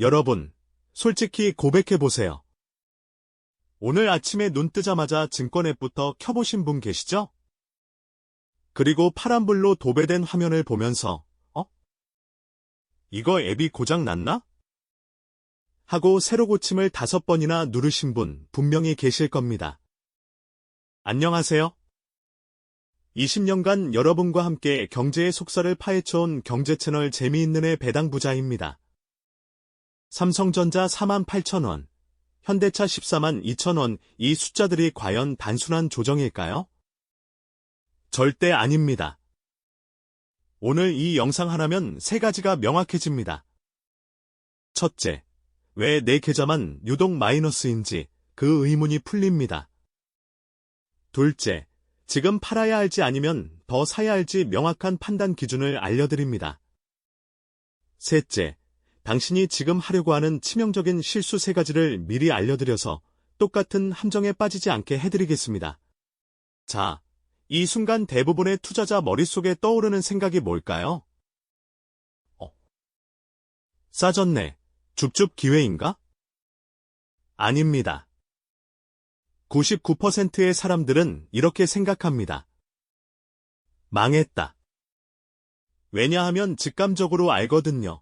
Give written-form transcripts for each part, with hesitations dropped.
여러분, 솔직히 고백해보세요. 오늘 아침에 눈 뜨자마자 증권 앱부터 켜보신 분 계시죠? 그리고 파란불로 도배된 화면을 보면서 이거 앱이 고장 났나? 하고 새로 고침을 5번이나 누르신 분 분명히 계실 겁니다. 안녕하세요. 20년간 여러분과 함께 경제의 속살을 파헤쳐온 경제채널 재미있는 애 배당부자입니다. 삼성전자 48,000원, 현대차 142,000원, 이 숫자들이 과연 단순한 조정일까요? 절대 아닙니다. 오늘 이 영상 하나면 3가지가 명확해집니다. 첫째, 왜 내 계좌만 유독 마이너스인지 그 의문이 풀립니다. 둘째, 지금 팔아야 할지 아니면 더 사야 할지 명확한 판단 기준을 알려드립니다. 셋째, 당신이 지금 하려고 하는 치명적인 실수 3가지를 미리 알려드려서 똑같은 함정에 빠지지 않게 해드리겠습니다. 자, 이 순간 대부분의 투자자 머릿속에 떠오르는 생각이 뭘까요? 싸졌네. 줍줍 기회인가? 아닙니다. 99%의 사람들은 이렇게 생각합니다. 망했다. 왜냐하면 직감적으로 알거든요.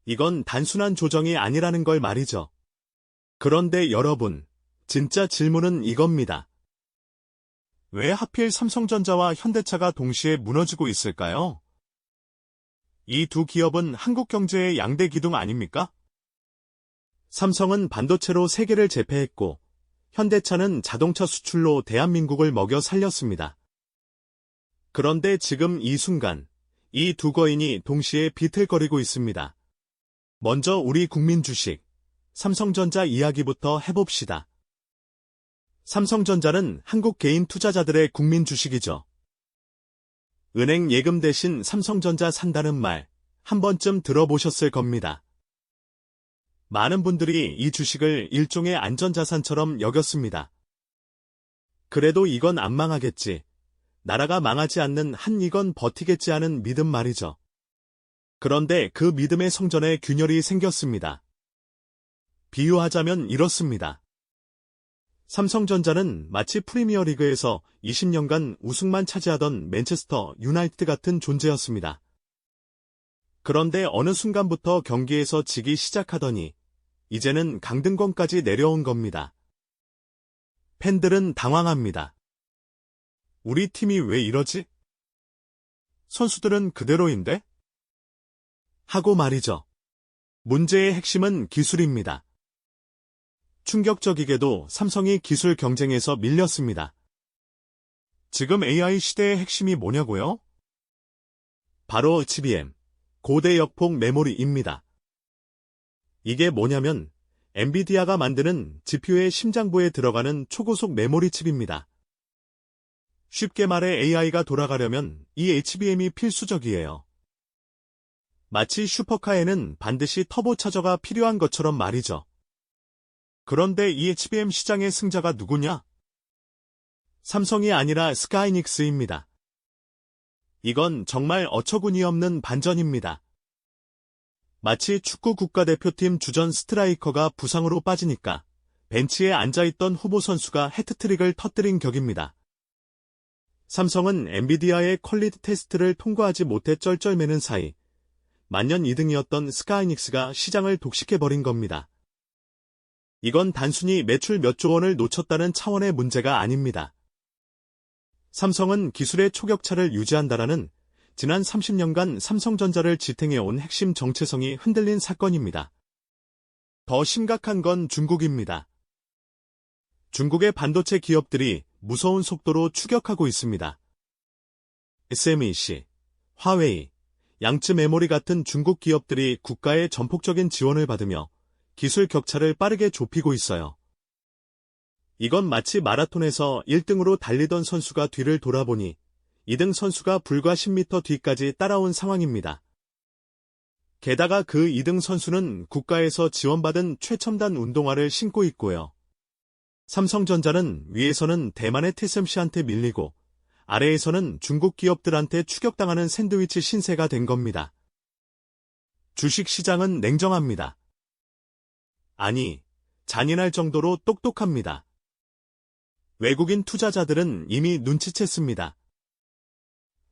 이건 단순한 조정이 아니라는 걸 말이죠. 그런데 여러분, 진짜 질문은 이겁니다. 왜 하필 삼성전자와 현대차가 동시에 무너지고 있을까요? 이 두 기업은 한국 경제의 양대 기둥 아닙니까? 삼성은 반도체로 세계를 제패했고, 현대차는 자동차 수출로 대한민국을 먹여 살렸습니다. 그런데 지금 이 순간, 이 두 거인이 동시에 비틀거리고 있습니다. 먼저 우리 국민 주식, 삼성전자 이야기부터 해봅시다. 삼성전자는 한국 개인 투자자들의 국민 주식이죠. 은행 예금 대신 삼성전자 산다는 말, 한 번쯤 들어보셨을 겁니다. 많은 분들이 이 주식을 일종의 안전자산처럼 여겼습니다. 그래도 이건 안 망하겠지. 나라가 망하지 않는 한 이건 버티겠지 하는 믿음 말이죠. 그런데 그 믿음의 성전에 균열이 생겼습니다. 비유하자면 이렇습니다. 삼성전자는 마치 프리미어리그에서 20년간 우승만 차지하던 맨체스터 유나이티드 같은 존재였습니다. 그런데 어느 순간부터 경기에서 지기 시작하더니 이제는 강등권까지 내려온 겁니다. 팬들은 당황합니다. 우리 팀이 왜 이러지? 선수들은 그대로인데? 하고 말이죠. 문제의 핵심은 기술입니다. 충격적이게도 삼성이 기술 경쟁에서 밀렸습니다. 지금 AI 시대의 핵심이 뭐냐고요? 바로 HBM, 고대 역폭 메모리입니다. 이게 뭐냐면 엔비디아가 만드는 GPU의 심장부에 들어가는 초고속 메모리 칩입니다. 쉽게 말해 AI가 돌아가려면 이 HBM이 필수적이에요. 마치 슈퍼카에는 반드시 터보차저가 필요한 것처럼 말이죠. 그런데 이 HBM 시장의 승자가 누구냐? 삼성이 아니라 스카이닉스입니다. 이건 정말 어처구니 없는 반전입니다. 마치 축구 국가대표팀 주전 스트라이커가 부상으로 빠지니까 벤치에 앉아있던 후보 선수가 해트트릭을 터뜨린 격입니다. 삼성은 엔비디아의 퀄리티 테스트를 통과하지 못해 쩔쩔매는 사이 만년 2등이었던 스카이닉스가 시장을 독식해버린 겁니다. 이건 단순히 매출 몇 조 원을 놓쳤다는 차원의 문제가 아닙니다. 삼성은 기술의 초격차를 유지한다라는 지난 30년간 삼성전자를 지탱해온 핵심 정체성이 흔들린 사건입니다. 더 심각한 건 중국입니다. 중국의 반도체 기업들이 무서운 속도로 추격하고 있습니다. SMEC, 화웨이, 양쯔 메모리 같은 중국 기업들이 국가의 전폭적인 지원을 받으며 기술 격차를 빠르게 좁히고 있어요. 이건 마치 마라톤에서 1등으로 달리던 선수가 뒤를 돌아보니 2등 선수가 불과 10m 뒤까지 따라온 상황입니다. 게다가 그 2등 선수는 국가에서 지원받은 최첨단 운동화를 신고 있고요. 삼성전자는 위에서는 대만의 TSMC한테 밀리고 아래에서는 중국 기업들한테 추격당하는 샌드위치 신세가 된 겁니다. 주식시장은 냉정합니다. 아니, 잔인할 정도로 똑똑합니다. 외국인 투자자들은 이미 눈치챘습니다.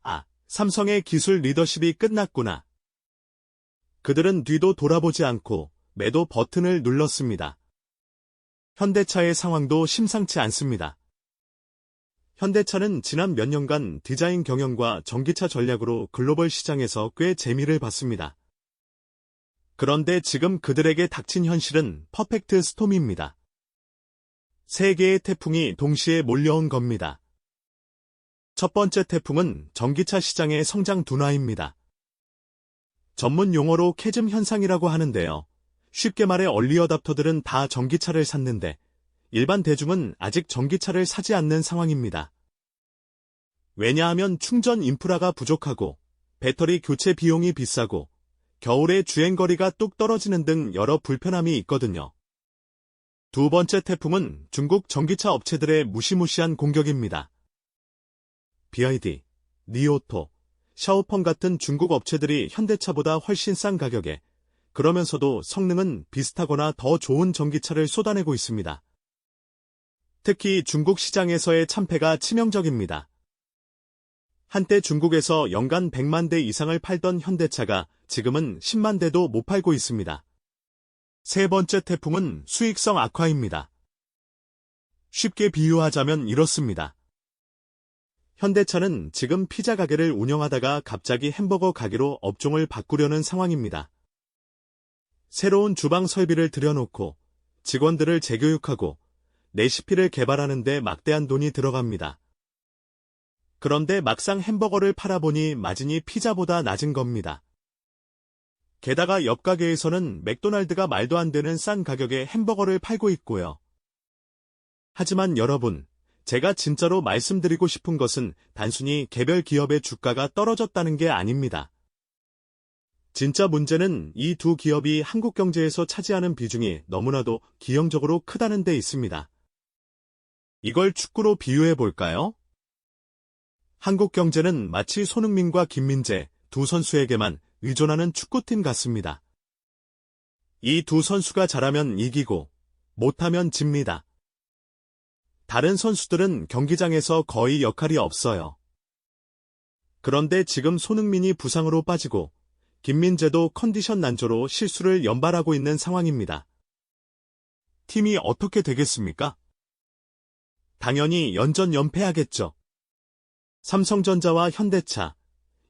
아, 삼성의 기술 리더십이 끝났구나. 그들은 뒤도 돌아보지 않고 매도 버튼을 눌렀습니다. 현대차의 상황도 심상치 않습니다. 현대차는 지난 몇 년간 디자인 경영과 전기차 전략으로 글로벌 시장에서 꽤 재미를 봤습니다. 그런데 지금 그들에게 닥친 현실은 퍼펙트 스톰입니다. 세 개의 태풍이 동시에 몰려온 겁니다. 첫 번째 태풍은 전기차 시장의 성장 둔화입니다. 전문 용어로 캐즘 현상이라고 하는데요. 쉽게 말해 얼리어답터들은 다 전기차를 샀는데 일반 대중은 아직 전기차를 사지 않는 상황입니다. 왜냐하면 충전 인프라가 부족하고 배터리 교체 비용이 비싸고 겨울에 주행거리가 뚝 떨어지는 등 여러 불편함이 있거든요. 두 번째 태풍은 중국 전기차 업체들의 무시무시한 공격입니다. BYD, 리오토, 샤오펑 같은 중국 업체들이 현대차보다 훨씬 싼 가격에 그러면서도 성능은 비슷하거나 더 좋은 전기차를 쏟아내고 있습니다. 특히 중국 시장에서의 참패가 치명적입니다. 한때 중국에서 연간 100만 대 이상을 팔던 현대차가 지금은 10만 대도 못 팔고 있습니다. 세 번째 태풍은 수익성 악화입니다. 쉽게 비유하자면 이렇습니다. 현대차는 지금 피자 가게를 운영하다가 갑자기 햄버거 가게로 업종을 바꾸려는 상황입니다. 새로운 주방 설비를 들여놓고 직원들을 재교육하고 레시피를 개발하는 데 막대한 돈이 들어갑니다. 그런데 막상 햄버거를 팔아보니 마진이 피자보다 낮은 겁니다. 게다가 옆 가게에서는 맥도날드가 말도 안 되는 싼 가격에 햄버거를 팔고 있고요. 하지만 여러분, 제가 진짜로 말씀드리고 싶은 것은 단순히 개별 기업의 주가가 떨어졌다는 게 아닙니다. 진짜 문제는 이 두 기업이 한국 경제에서 차지하는 비중이 너무나도 기형적으로 크다는 데 있습니다. 이걸 축구로 비유해 볼까요? 한국 경제는 마치 손흥민과 김민재 두 선수에게만 의존하는 축구팀 같습니다. 이 두 선수가 잘하면 이기고 못하면 집니다. 다른 선수들은 경기장에서 거의 역할이 없어요. 그런데 지금 손흥민이 부상으로 빠지고 김민재도 컨디션 난조로 실수를 연발하고 있는 상황입니다. 팀이 어떻게 되겠습니까? 당연히 연전연패하겠죠. 삼성전자와 현대차,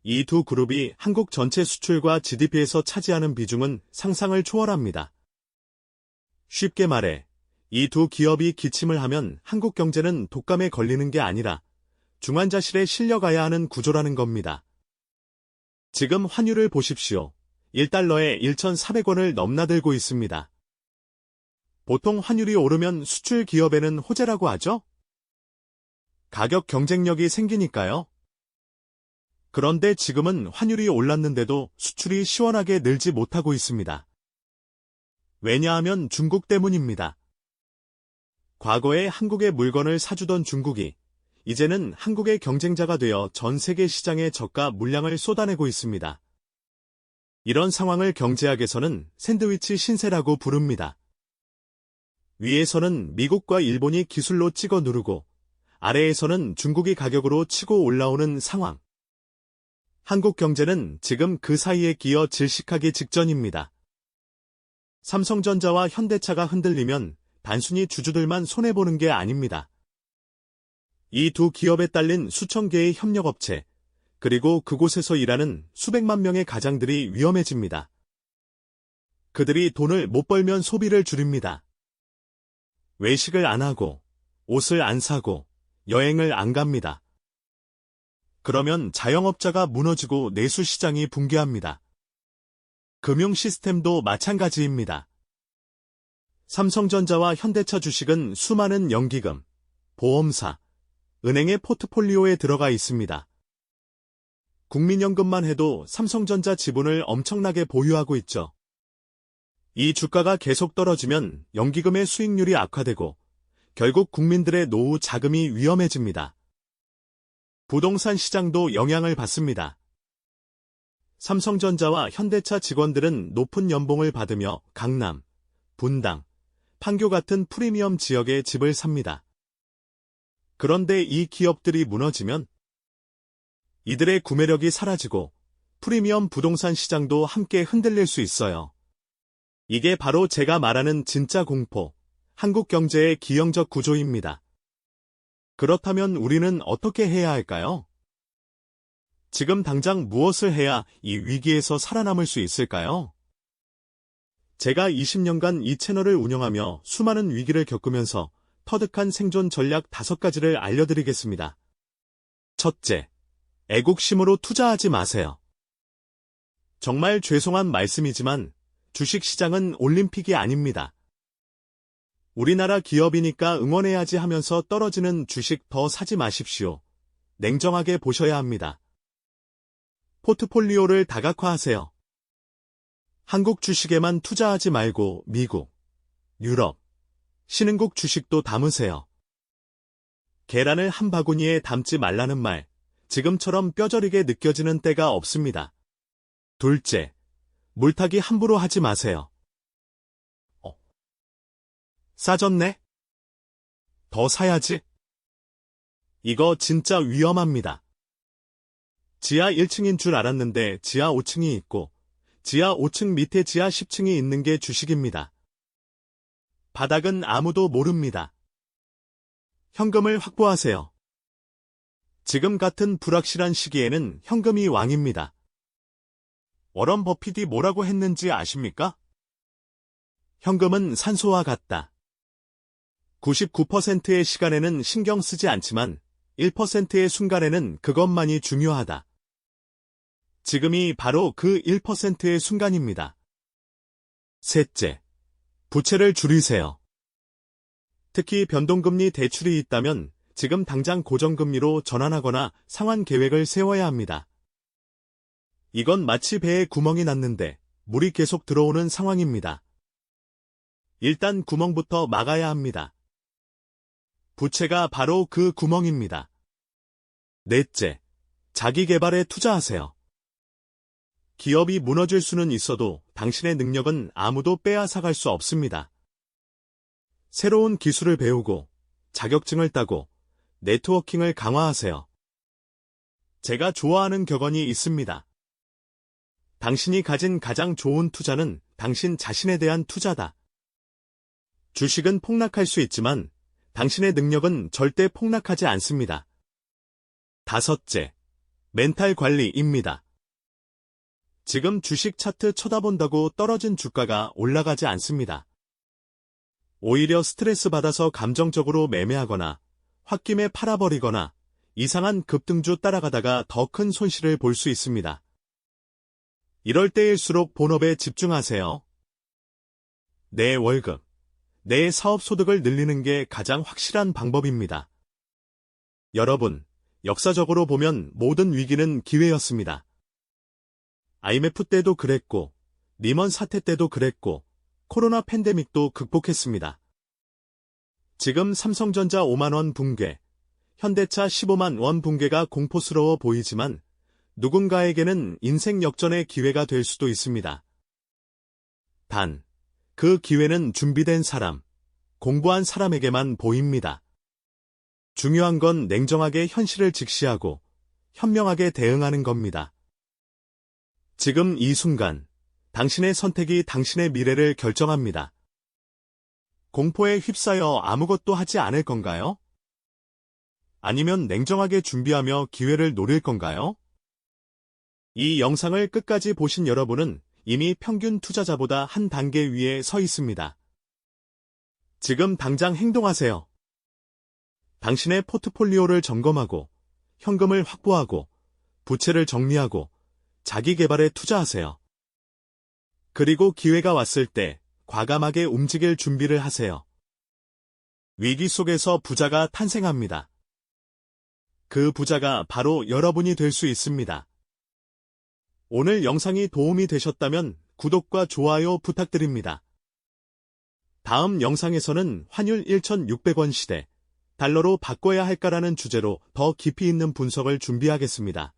이 두 그룹이 한국 전체 수출과 GDP에서 차지하는 비중은 상상을 초월합니다. 쉽게 말해, 이 두 기업이 기침을 하면 한국 경제는 독감에 걸리는 게 아니라 중환자실에 실려가야 하는 구조라는 겁니다. 지금 환율을 보십시오. 1달러에 1,400원을 넘나들고 있습니다. 보통 환율이 오르면 수출 기업에는 호재라고 하죠? 가격 경쟁력이 생기니까요. 그런데 지금은 환율이 올랐는데도 수출이 시원하게 늘지 못하고 있습니다. 왜냐하면 중국 때문입니다. 과거에 한국의 물건을 사주던 중국이 이제는 한국의 경쟁자가 되어 전 세계 시장에 저가 물량을 쏟아내고 있습니다. 이런 상황을 경제학에서는 샌드위치 신세라고 부릅니다. 위에서는 미국과 일본이 기술로 찍어 누르고 아래에서는 중국이 가격으로 치고 올라오는 상황. 한국 경제는 지금 그 사이에 끼어 질식하기 직전입니다. 삼성전자와 현대차가 흔들리면 단순히 주주들만 손해보는 게 아닙니다. 이 두 기업에 딸린 수천 개의 협력업체, 그리고 그곳에서 일하는 수백만 명의 가장들이 위험해집니다. 그들이 돈을 못 벌면 소비를 줄입니다. 외식을 안 하고, 옷을 안 사고, 여행을 안 갑니다. 그러면 자영업자가 무너지고 내수시장이 붕괴합니다. 금융 시스템도 마찬가지입니다. 삼성전자와 현대차 주식은 수많은 연기금, 보험사, 은행의 포트폴리오에 들어가 있습니다. 국민연금만 해도 삼성전자 지분을 엄청나게 보유하고 있죠. 이 주가가 계속 떨어지면 연기금의 수익률이 악화되고 결국 국민들의 노후 자금이 위험해집니다. 부동산 시장도 영향을 받습니다. 삼성전자와 현대차 직원들은 높은 연봉을 받으며 강남, 분당, 판교 같은 프리미엄 지역에 집을 삽니다. 그런데 이 기업들이 무너지면 이들의 구매력이 사라지고 프리미엄 부동산 시장도 함께 흔들릴 수 있어요. 이게 바로 제가 말하는 진짜 공포, 한국 경제의 기형적 구조입니다. 그렇다면 우리는 어떻게 해야 할까요? 지금 당장 무엇을 해야 이 위기에서 살아남을 수 있을까요? 제가 20년간 이 채널을 운영하며 수많은 위기를 겪으면서 터득한 생존 전략 5가지를 알려드리겠습니다. 첫째, 애국심으로 투자하지 마세요. 정말 죄송한 말씀이지만 주식시장은 올림픽이 아닙니다. 우리나라 기업이니까 응원해야지 하면서 떨어지는 주식 더 사지 마십시오. 냉정하게 보셔야 합니다. 포트폴리오를 다각화하세요. 한국 주식에만 투자하지 말고 미국, 유럽, 신흥국 주식도 담으세요. 계란을 한 바구니에 담지 말라는 말, 지금처럼 뼈저리게 느껴지는 때가 없습니다. 둘째, 물타기 함부로 하지 마세요. 싸졌네? 더 사야지. 이거 진짜 위험합니다. 지하 1층인 줄 알았는데 지하 5층이 있고 지하 5층 밑에 지하 10층이 있는 게 주식입니다. 바닥은 아무도 모릅니다. 현금을 확보하세요. 지금 같은 불확실한 시기에는 현금이 왕입니다. 워런 버핏이 뭐라고 했는지 아십니까? 현금은 산소와 같다. 99%의 시간에는 신경 쓰지 않지만 1%의 순간에는 그것만이 중요하다. 지금이 바로 그 1%의 순간입니다. 셋째, 부채를 줄이세요. 특히 변동금리 대출이 있다면 지금 당장 고정금리로 전환하거나 상환 계획을 세워야 합니다. 이건 마치 배에 구멍이 났는데 물이 계속 들어오는 상황입니다. 일단 구멍부터 막아야 합니다. 부채가 바로 그 구멍입니다. 넷째, 자기 개발에 투자하세요. 기업이 무너질 수는 있어도 당신의 능력은 아무도 빼앗아갈 수 없습니다. 새로운 기술을 배우고 자격증을 따고 네트워킹을 강화하세요. 제가 좋아하는 격언이 있습니다. 당신이 가진 가장 좋은 투자는 당신 자신에 대한 투자다. 주식은 폭락할 수 있지만 당신의 능력은 절대 폭락하지 않습니다. 다섯째, 멘탈 관리입니다. 지금 주식 차트 쳐다본다고 떨어진 주가가 올라가지 않습니다. 오히려 스트레스 받아서 감정적으로 매매하거나 홧김에 팔아버리거나 이상한 급등주 따라가다가 더 큰 손실을 볼 수 있습니다. 이럴 때일수록 본업에 집중하세요. 내 월급, 내 사업 소득을 늘리는 게 가장 확실한 방법입니다. 여러분, 역사적으로 보면 모든 위기는 기회였습니다. IMF 때도 그랬고, 리먼 사태 때도 그랬고, 코로나 팬데믹도 극복했습니다. 지금 삼성전자 5만 원 붕괴, 현대차 15만 원 붕괴가 공포스러워 보이지만 누군가에게는 인생 역전의 기회가 될 수도 있습니다. 단, 그 기회는 준비된 사람, 공부한 사람에게만 보입니다. 중요한 건 냉정하게 현실을 직시하고 현명하게 대응하는 겁니다. 지금 이 순간, 당신의 선택이 당신의 미래를 결정합니다. 공포에 휩싸여 아무것도 하지 않을 건가요? 아니면 냉정하게 준비하며 기회를 노릴 건가요? 이 영상을 끝까지 보신 여러분은 이미 평균 투자자보다 한 단계 위에 서 있습니다. 지금 당장 행동하세요. 당신의 포트폴리오를 점검하고, 현금을 확보하고, 부채를 정리하고, 자기 개발에 투자하세요. 그리고 기회가 왔을 때 과감하게 움직일 준비를 하세요. 위기 속에서 부자가 탄생합니다. 그 부자가 바로 여러분이 될 수 있습니다. 오늘 영상이 도움이 되셨다면 구독과 좋아요 부탁드립니다. 다음 영상에서는 환율 1,600원 시대, 달러로 바꿔야 할까라는 주제로 더 깊이 있는 분석을 준비하겠습니다.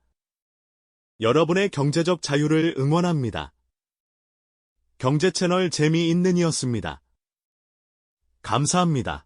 여러분의 경제적 자유를 응원합니다. 경제채널 재미있는이었습니다. 감사합니다.